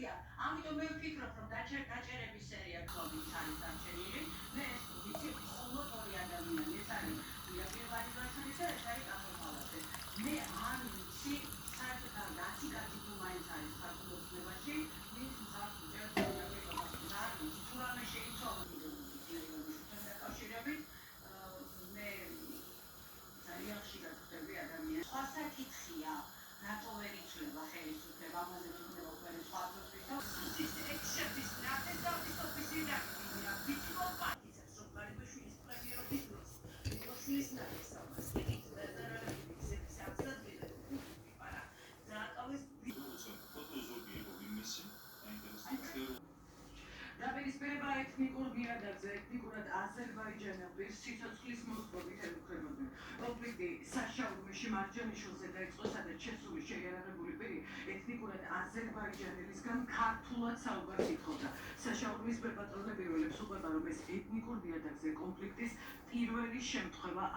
ამიტომ მე ვფიქრობ, რომ დაჭერების სერია გქონდეს არის დარჩენილი. მე ეს ვიცი, მხოლოდ ორი ადამიანი, ეს არის პირადი ვარსკვლავი და ეს არის კახალხალაძე. მე არ ვიცი, საერთოდ რაცი კაცი თუ მაინც არის საქართველოსში, მის მსახურს უწევს არ ვიცი, თუ რამე შეიცვალა მიგონებთან დაკავშირებით. მე ძალიან ხშირად ვხვდები ადამიანს. სხვა საკითხია, რატო ვერ იცვლება ხელისუფლება, ამაზე თქმა უნდა სხვა პროფესორს ექშების ნახეს და ოფისში დაგინა. ვიცი რომ პარტიზანს რომ გარიბაშვილის პრემიერობის დროს მიშვილის ნახეს ამას. დაპირისპირება ეთნიკურ ნიადაგზე, ეთნიკურად აზერბაიჯანელების სიცოცხლის მოსპობით ელუქრებოდნენ. კონფლიქტი საშაურმეში მარჯანიშვილზე დაიწყო, სადაც შესული შეიარაღებული პირი ეთნიკურად აზერბაიჯანელისგან ქართულად საუბარს ითხოვდა. საშაურმის ბერპატრონე პირველებს უყვება, რომ ეს ეთნიკურ ნიადაგზე კონფლიქტის პირველი შემთხვევა